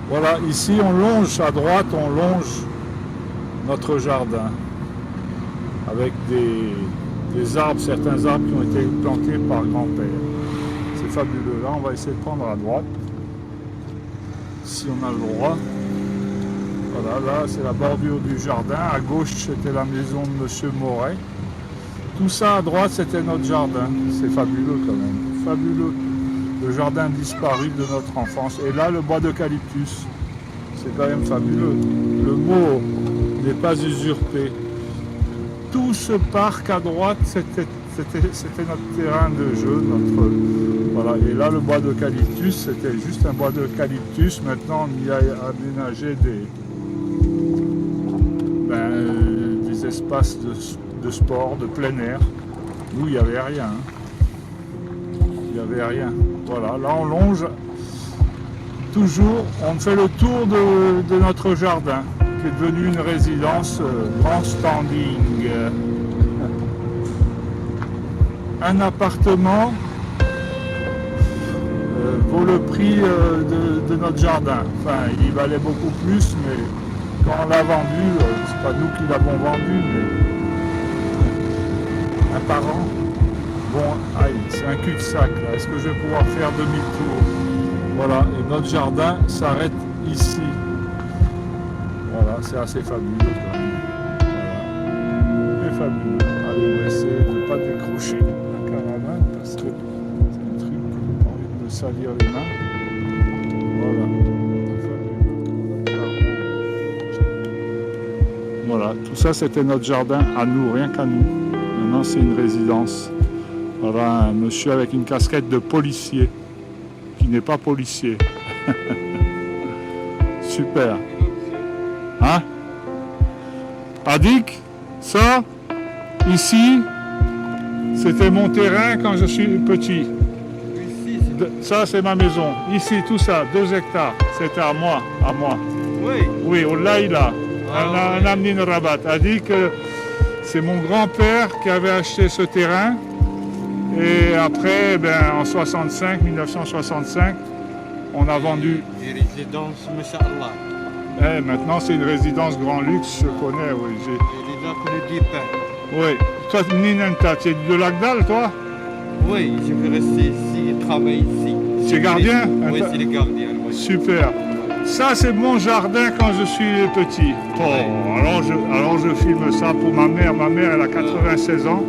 Voilà, ici on longe, à droite on longe notre jardin avec des arbres, certains arbres qui ont été plantés par grand-père. C'est fabuleux. Là on va essayer de prendre à droite, si on a le droit. Voilà, là c'est la bordure du jardin, à gauche c'était la maison de Monsieur Moret. Tout ça à droite c'était notre jardin. C'est fabuleux quand même, fabuleux. Le jardin disparu de notre enfance. Et là, le bois d'eucalyptus. C'est quand même fabuleux. Le mot n'est pas usurpé. Tout ce parc à droite, c'était notre terrain de jeu. Voilà. Et là, le bois d'eucalyptus, c'était juste un bois d'eucalyptus. Maintenant, on y a aménagé des espaces de sport, de plein air. Nous, il n'y avait rien. Il n'y avait rien. Voilà, là on longe toujours, on fait le tour de notre jardin, qui est devenu une résidence grand standing. Un appartement vaut le prix de notre jardin. Enfin, il valait beaucoup plus, mais quand on l'a vendu, c'est pas nous qui l'avons vendu, mais un parent. Bon, aïe, c'est un cul-de-sac là. Est-ce que je vais pouvoir faire demi-tour? Voilà, et notre jardin s'arrête ici. Voilà, c'est assez fabuleux quand même. Voilà. C'est fabuleux. Allez, on va essayer de ne pas décrocher la caravane parce que c'est un truc que j'ai pas envie de me salir les mains. Voilà. Voilà, tout ça c'était notre jardin à nous, rien qu'à nous. Maintenant c'est une résidence. Voilà, un monsieur avec une casquette de policier, qui n'est pas policier. Super. Hein? Adik, ça, ici, c'était mon terrain quand je suis petit. Ça, c'est ma maison. Ici, tout ça, 2 hectares, c'était à moi, à moi. Oui. Oui, Oulaïla, un Amnin Rabat. Adik, c'est mon grand-père qui avait acheté ce terrain. Et après, en 1965, on a vendu. Et résidence, Masha'Allah. Maintenant, c'est une résidence grand luxe, je connais, oui. Et les autres, le départ. Oui. Toi, Ninenta, tu es de Lagdal, toi? Oui, je vais rester ici et travailler ici. Tu es gardien? Oui, c'est le gardien. Oui. Super. Ça, c'est mon jardin quand je suis petit. Oh, alors je filme ça pour ma mère. Ma mère, elle a 96 ans.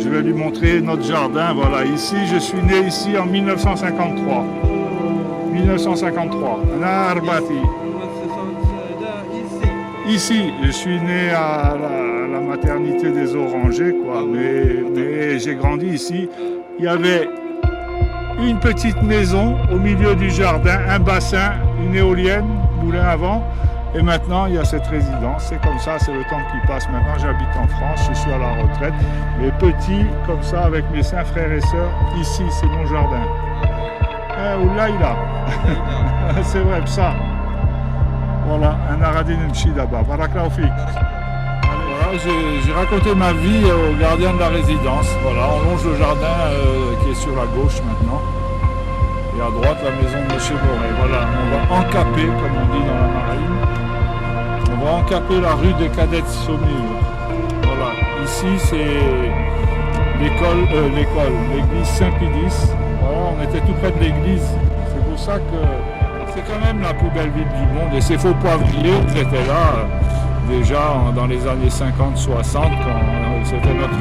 Je vais lui montrer notre jardin. Voilà, ici, je suis né ici en 1953. 1953. Narbati. Ici, je suis né à la maternité des Orangers, quoi. Mais j'ai grandi ici. Il y avait une petite maison au milieu du jardin, un bassin, une éolienne, moulin à vent. Et maintenant, il y a cette résidence. C'est comme ça, c'est le temps qui passe. Maintenant, j'habite en France, je suis à la retraite. Mais petit, comme ça, avec mes 5 frères et sœurs, ici, c'est mon jardin. Oulaïla. C'est vrai, ça. Voilà, un Aradine Mchidaba. Barakallahu fik. Voilà, j'ai raconté ma vie au gardien de la résidence. Voilà, on longe le jardin qui est sur la gauche maintenant. Et à droite, la maison de M. Moret. Voilà, on va encaper, comme on dit dans la marine. On va encaper la rue des Cadets Saumur. Voilà, ici c'est l'église Saint-Pédis. Voilà, on était tout près de l'église. C'est pour ça que c'est quand même la plus belle ville du monde. Et ces faux poivriers, ils étaient là déjà dans les années 50-60, quand c'était notre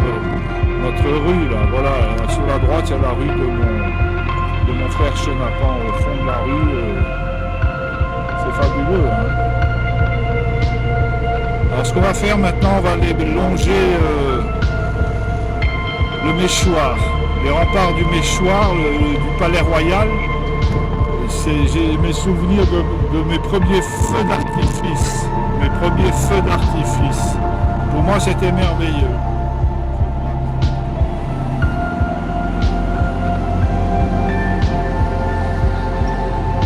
rue. Là. Voilà, sur la droite, il y a la rue de mon frère Chenapan au fond de la rue. C'est fabuleux. Hein. Alors ce qu'on va faire maintenant, on va aller longer le Méchoir, les remparts du Méchoir, du Palais Royal. J'ai mes souvenirs de mes premiers feux d'artifice. Mes premiers feux d'artifice. Pour moi, c'était merveilleux.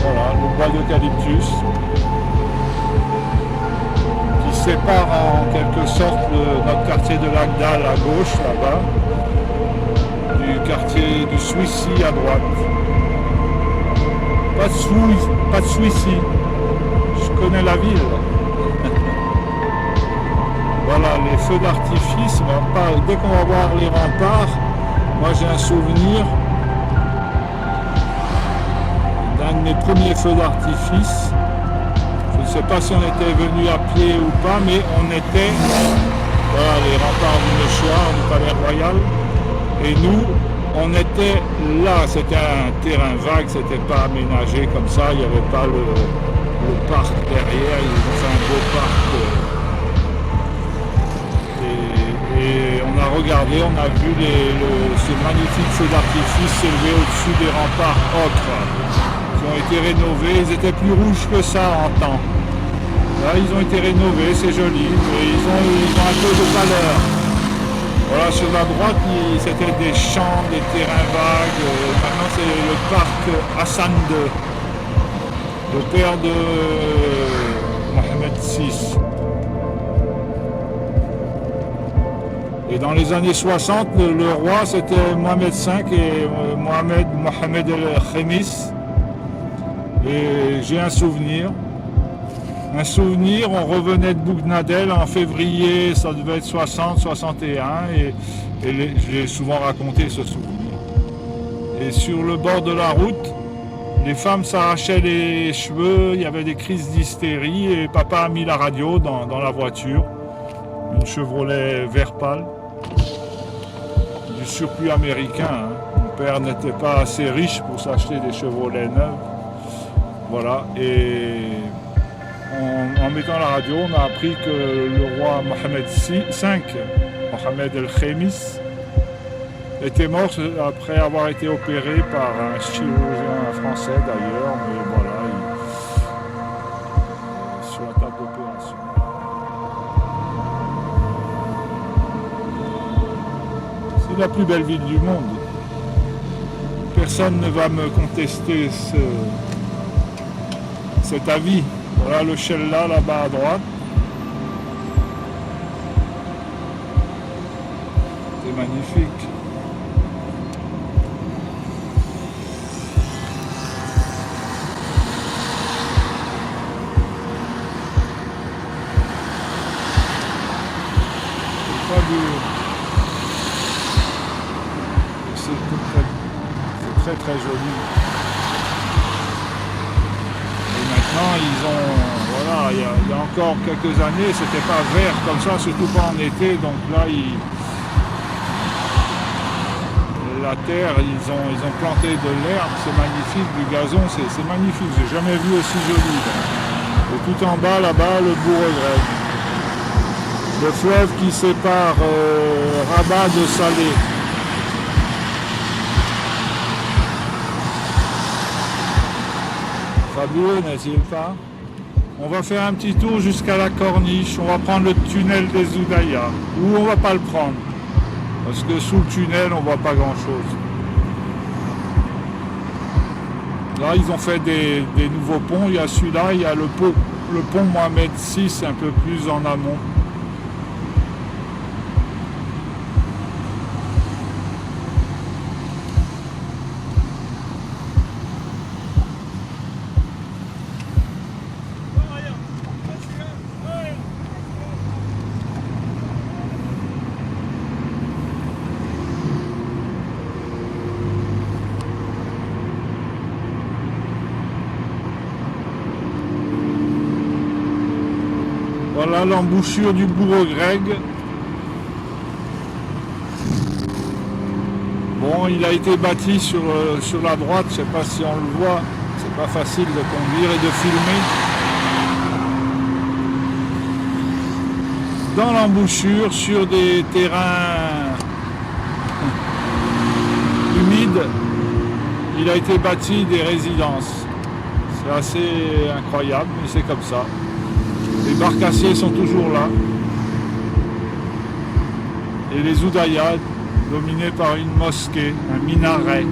Voilà, le bois d'eucalyptus qui sépare en quelque sorte notre quartier de Lagdal à gauche, là-bas, du quartier du Suissi à droite. Pas de Suissi, connais la ville. Voilà, les feux d'artifice, dès qu'on va voir les remparts, moi j'ai un souvenir d'un de mes premiers feux d'artifice. Je ne sais pas si on était venu à pied ou pas, mais on était, voilà, les remparts du Méchoir, du Palais Royal, et nous, on était là, c'était un terrain vague, c'était pas aménagé comme ça, il n'y avait pas le parc derrière, ils ont fait un beau parc. Et on a regardé, on a vu ces magnifiques feux d'artifice s'élever au-dessus des remparts ocre qui ont été rénovés. Ils étaient plus rouges que ça en temps. Là, ils ont été rénovés, c'est joli, mais ils ont un peu de valeur. Voilà, sur la droite, c'était des champs, des terrains vagues. Maintenant, c'est le parc Hassan II, le père de Mohamed VI. Et dans les années 60, le roi, c'était Mohamed V et Mohamed el-Khémis. Et j'ai un souvenir, on revenait de Bougnadel en février, ça devait être 60, 61, et j'ai souvent raconté ce souvenir. Et sur le bord de la route, les femmes s'arrachaient les cheveux, il y avait des crises d'hystérie, et papa a mis la radio dans la voiture, une Chevrolet vert pâle, du surplus américain. Hein. Mon père n'était pas assez riche pour s'acheter des Chevrolet neuves. Voilà, et en mettant la radio, on a appris que le roi Mohamed V, Mohamed el-Khémis, était mort après avoir été opéré par un chirurgien français d'ailleurs, mais voilà, sur la table d'opération. C'est la plus belle ville du monde. Personne ne va me contester cet avis. Voilà le Chella là-bas à droite. C'est magnifique. C'est fabuleux. C'est très très joli. Maintenant, voilà, il y a encore quelques années, c'était pas vert comme ça, surtout pas en été, donc là, la terre, ils ont planté de l'herbe, c'est magnifique, du gazon, c'est magnifique, j'ai jamais vu aussi joli. Et tout en bas, là-bas, le Bourg-Grec, le fleuve qui sépare Rabat de Salé. Fabuleux, n'est-il pas? On va faire un petit tour jusqu'à la corniche, on va prendre le tunnel des Oudaya, ou on va pas le prendre, parce que sous le tunnel on voit pas grand-chose. Là ils ont fait des nouveaux ponts, il y a celui-là, il y a le pont Mohamed VI un peu plus en amont. Voilà l'embouchure du Bourg-Grec. Bon, il a été bâti sur la droite, je ne sais pas si on le voit, c'est pas facile de conduire et de filmer. Dans l'embouchure, sur des terrains humides, il a été bâti des résidences. C'est assez incroyable, mais c'est comme ça. Les barcassiers sont toujours là. Et les Oudayas, dominés par une mosquée, un minaret.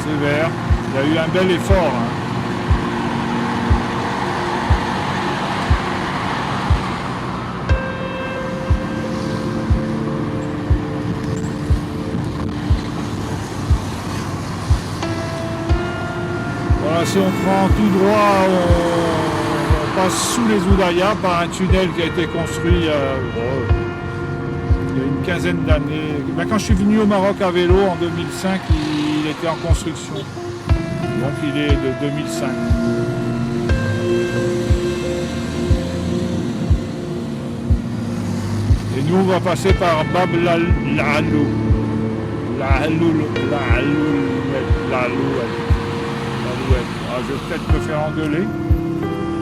C'est vert. Il y a eu un bel effort. Hein. si on prend tout droit, on passe sous les Oudayas par un tunnel qui a été construit il y a une quinzaine d'années. Ben, quand je suis venu au Maroc à vélo en 2005, il était en construction. Donc il est de 2005. Et nous on va passer par Bab l'Alou. Ah, je vais peut-être me faire engueuler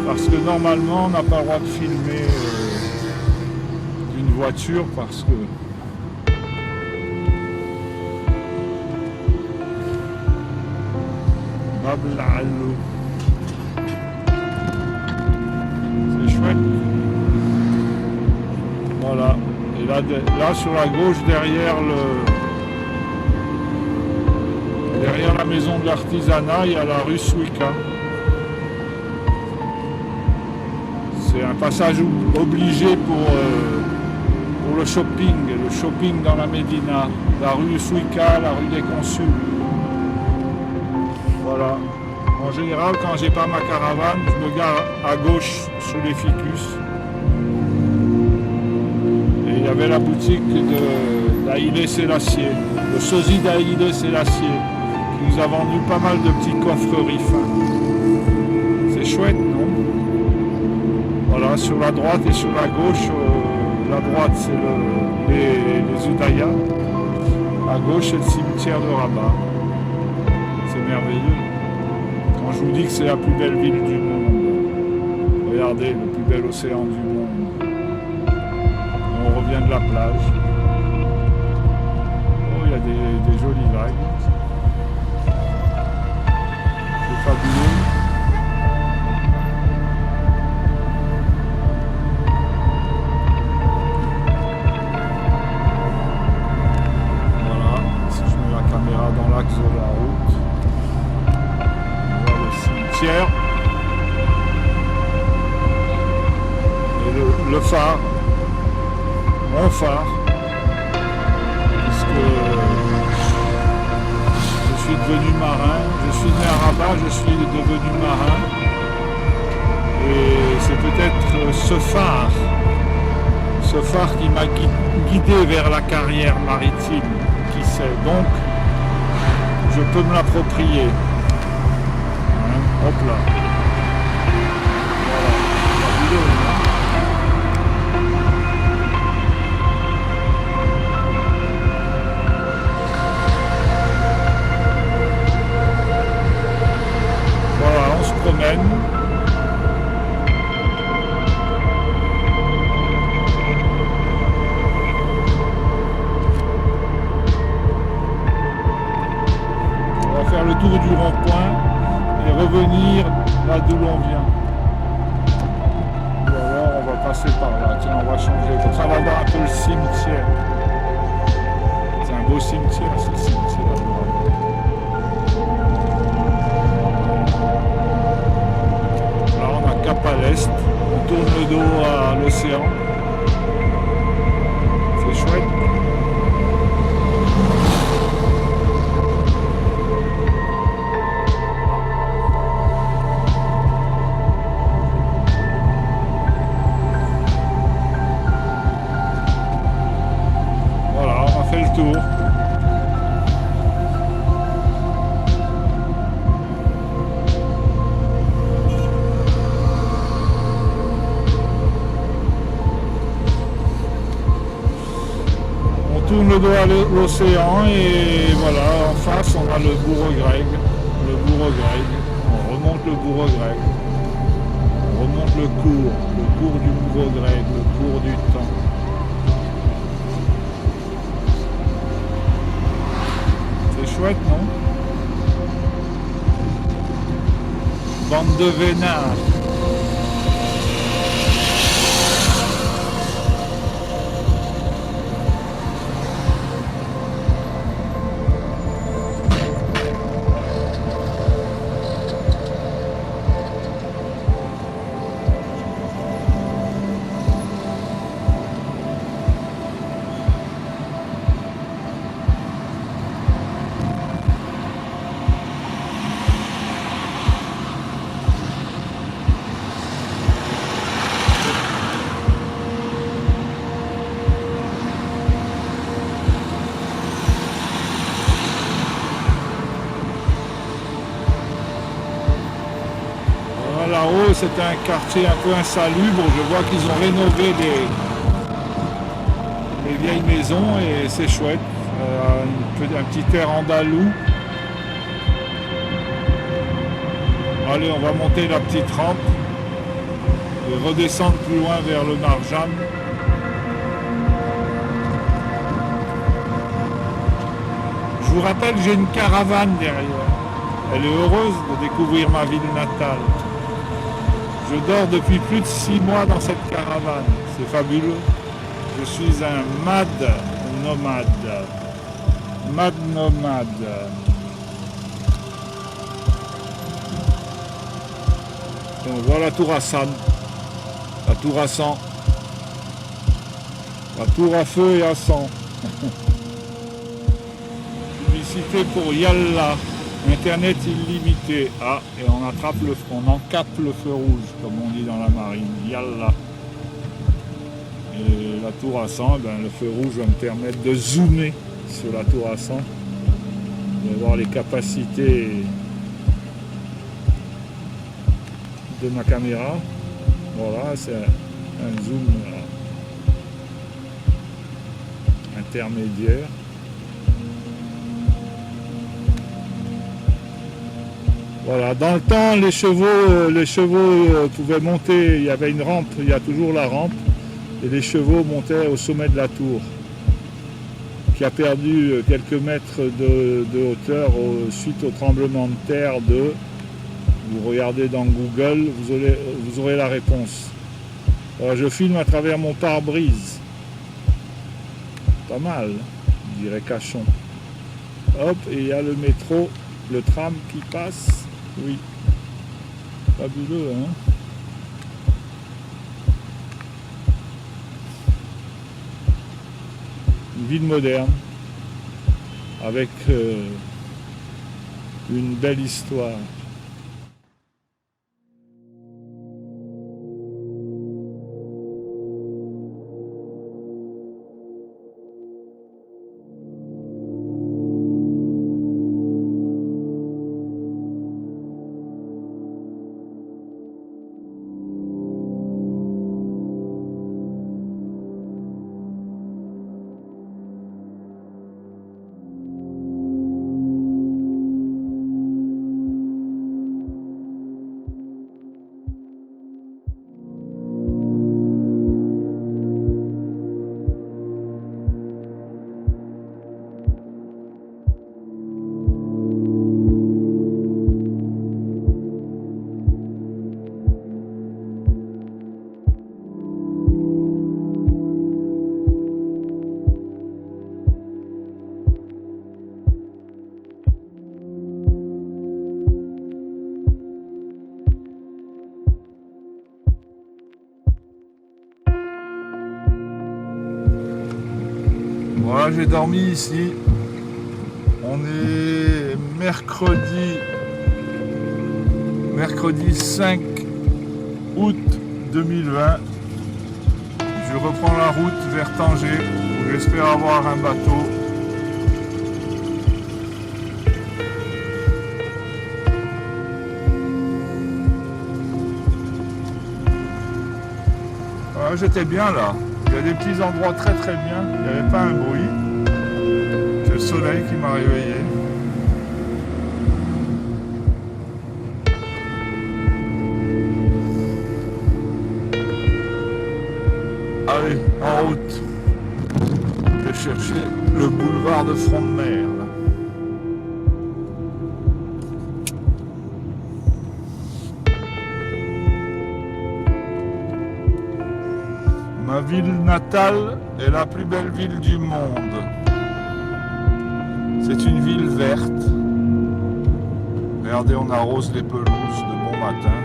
parce que normalement on n'a pas le droit de filmer une voiture parce que Bab l'Alou. C'est chouette. Voilà. Et là sur la gauche derrière la maison de l'artisanat, il y a la rue Souika. C'est un passage obligé pour le shopping dans la Médina. La rue Souika, la rue des Consuls. Voilà. En général, quand j'ai pas ma caravane, je me gare à gauche sous les ficus. Et il y avait la boutique d'Haïlé Sélassié, le sosie d'Haïlé Sélassié, qui nous a vendu pas mal de petits coffreries fins. C'est chouette, non? Voilà, sur la droite et sur la gauche, la droite c'est les Oudayas, à gauche c'est le cimetière de Rabat. C'est merveilleux. Quand je vous dis que c'est la plus belle ville du monde, regardez, le plus bel océan du monde. On revient de la plage. Oh, il y a des jolies vagues. C'est fabuleux. Voilà, si je mets la caméra dans l'axe de la route, on voit le cimetière et le phare. Mon phare, puisque je suis devenu marin, je suis né à Rabat, je suis devenu marin, et c'est peut-être ce phare qui m'a guidé vers la carrière maritime, qui sait, donc je peux me l'approprier. Hein, hop là. Voilà. Promène. On va faire le tour du rond-point et revenir là d'où l'on vient. Ou alors on va passer par là. Tiens, on va changer. Comme ça, on va voir un peu le cimetière. C'est un beau cimetière, ce cimetière. Cap à l'est, on tourne le dos à l'océan. C'est chouette. Voilà, on a fait le tour. On tourne le dos à l'océan et voilà, en face on a le Bourg-Greg. On remonte le Bourg-Greg. On remonte le cours du Bourg-Greg, le cours du temps. C'est chouette, non? Bande de vénards. là-haut, c'est un quartier un peu insalubre. Je vois qu'ils ont rénové les vieilles maisons et c'est chouette. Un petit air andalou. Allez, on va monter la petite rampe et redescendre plus loin vers le Marjan. Je vous rappelle, j'ai une caravane derrière. Elle est heureuse de découvrir ma ville natale. Je dors depuis plus de 6 mois dans cette caravane. C'est fabuleux. Je suis un mad nomade. Mad nomade. Donc voilà la tour Hassan. La tour à sang. La tour à feu et à sang. Publicité pour Yalla. Internet illimité. Ah, et on encape le feu rouge, comme on dit dans la marine. Yalla. Et la tour à 100, ben, le feu rouge va me permettre de zoomer sur la tour à 100. De voir les capacités de ma caméra. Voilà, c'est un zoom intermédiaire. Voilà, dans le temps, les chevaux pouvaient monter, il y avait une rampe, il y a toujours la rampe, et les chevaux montaient au sommet de la tour, qui a perdu quelques mètres de hauteur suite au tremblement de terre vous regardez dans Google, vous aurez la réponse. Voilà, je filme à travers mon pare-brise. Pas mal, dirait Cachon. Hop, et il y a le métro, le tram qui passe. Oui, fabuleux, hein? Une ville moderne, avec une belle histoire. Voilà, j'ai dormi ici. On est mercredi 5 août 2020. Je reprends la route vers Tanger où j'espère avoir un bateau. Voilà, j'étais bien là. Il y a des petits endroits très très bien, il n'y avait pas un bruit. C'est le soleil qui m'a réveillé. Allez, en route. Je vais chercher le boulevard de Front de Mer. Là. Ma ville natale est la plus belle ville du monde. C'est une ville verte. Regardez, on arrose les pelouses de bon matin.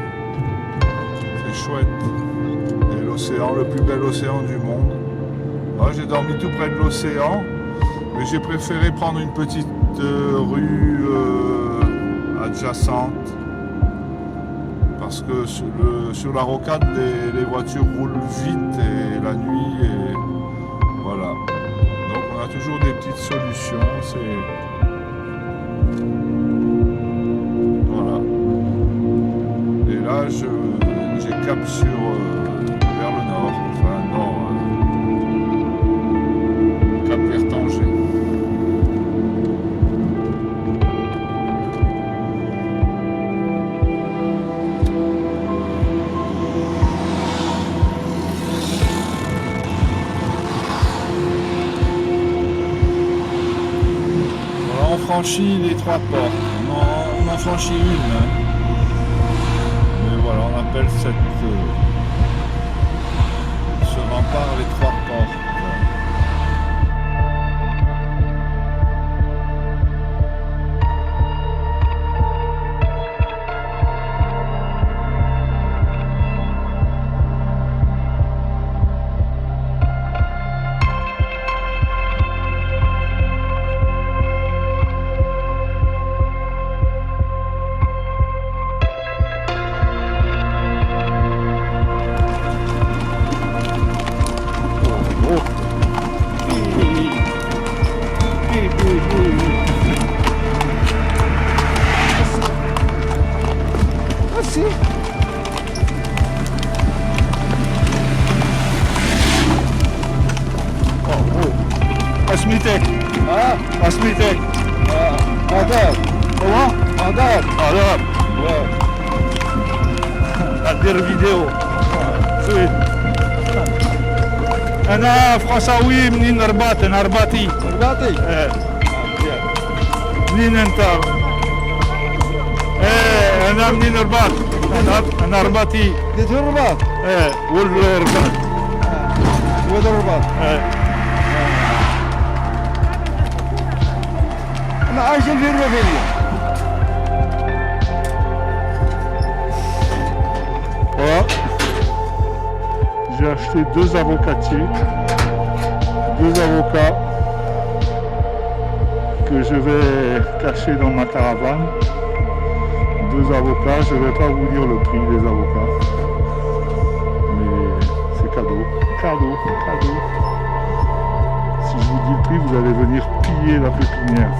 C'est chouette. Et l'océan, le plus bel océan du monde. Moi, j'ai dormi tout près de l'océan, mais j'ai préféré prendre une petite rue adjacente. Parce que sur la rocade, les voitures roulent vite et la nuit, et voilà. Donc on a toujours des petites solutions. Voilà. Et là, j'ai cap sur vers le nord, enfin nord, cap vers Tanger. Voilà, on franchit les 3 portes. On en franchit une. Hein. Voilà, on appelle ce rempart les 3 portes. Asmitek. Ah, Asmitek. Adab. Comment? Adab. Adab. Ouais. أدير فيديو أنا فرنساوي منين رباط أنا رباطي رباطي. منين أنت؟ إيه أنا منين رباط أنا رباطي ديت الرباط. إيه والرباط ولد الرباط. إيه أنا عايش في الربيع. Voilà. J'ai acheté 2 avocatiers, 2 avocats que je vais cacher dans ma caravane. 2 avocats, je ne vais pas vous dire le prix des avocats, mais c'est cadeau, cadeau, cadeau. Si je vous dis le prix, vous allez venir piller la pépinière.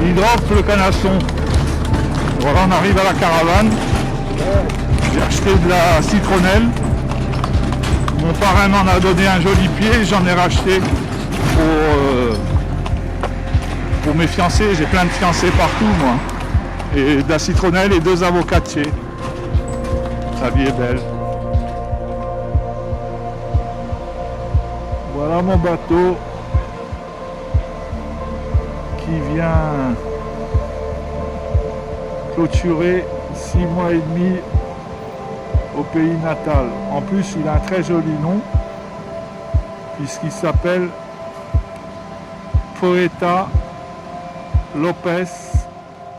Hydrope le canasson. Voilà, on arrive à la caravane. J'ai acheté de la citronnelle. Mon parrain m'en a donné un joli pied, j'en ai racheté pour mes fiancés. J'ai plein de fiancés partout moi. Et de la citronnelle et 2 avocatiers. La vie est belle. Voilà mon bateau qui vient clôturer 6 mois et demi au pays natal. En plus, il a un très joli nom puisqu'il s'appelle Poeta Lopez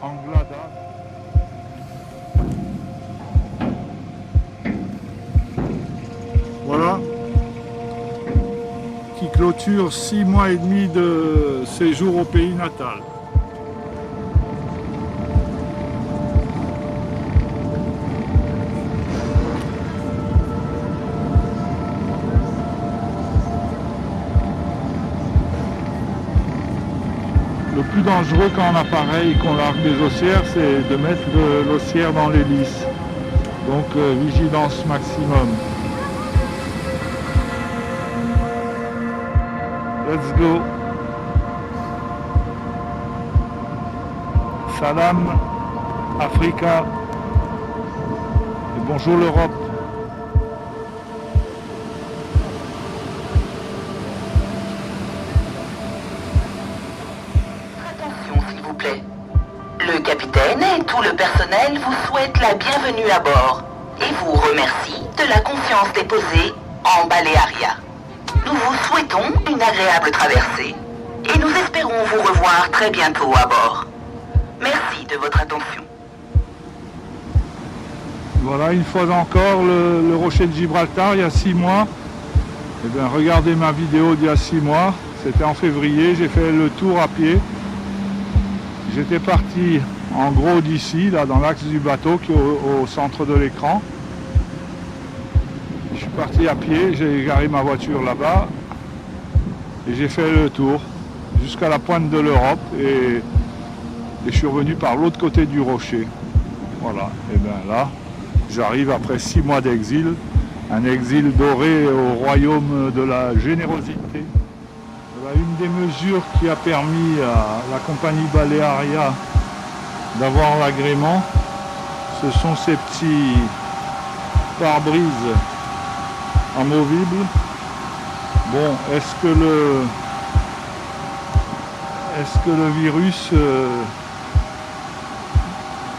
Anglada. Voilà, qui clôture 6 mois et demi de séjour au pays natal. Le plus dangereux quand on a pareil, qu'on largue des haussières, c'est de mettre l'haussière dans l'hélice. Donc vigilance maximum. Let's go. Salam Africa. Et bonjour l'Europe. Attention s'il vous plaît. Le capitaine et tout le personnel vous souhaitent la bienvenue à bord et vous remercie de la confiance déposée en Baléaria. Nous vous souhaitons une agréable traversée et nous espérons vous revoir très bientôt à bord. Merci de votre attention. Voilà, une fois encore, le rocher de Gibraltar, il y a 6 mois. Eh bien, regardez ma vidéo d'il y a 6 mois. C'était en février, j'ai fait le tour à pied. J'étais parti en gros d'ici, là dans l'axe du bateau qui est au centre de l'écran. Je suis parti à pied, j'ai garé ma voiture là-bas et j'ai fait le tour jusqu'à la pointe de l'Europe et je suis revenu par l'autre côté du rocher. Voilà, et bien là, j'arrive après 6 mois d'exil, un exil doré au royaume de la générosité. Voilà une des mesures qui a permis à la compagnie Balearia d'avoir l'agrément. Ce sont ces petits pare-brises amovibles. Bon, est-ce que le virus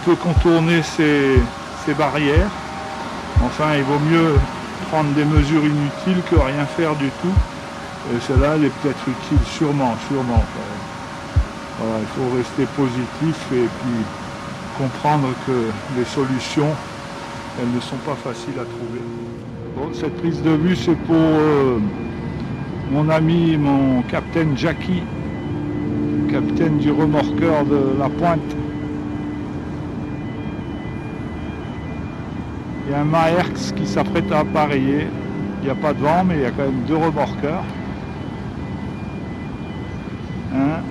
peut contourner ces barrières? Enfin, il vaut mieux prendre des mesures inutiles que rien faire du tout. Et celle-là, elle est peut-être utile, sûrement. Voilà, il faut rester positif et puis comprendre que les solutions, elles ne sont pas faciles à trouver. Bon, cette prise de vue, c'est pour mon ami, mon capitaine Jackie, capitaine du remorqueur de la Pointe. Il y a un Maersk qui s'apprête à appareiller. Il n'y a pas de vent, mais il y a quand même 2 remorqueurs. Hein?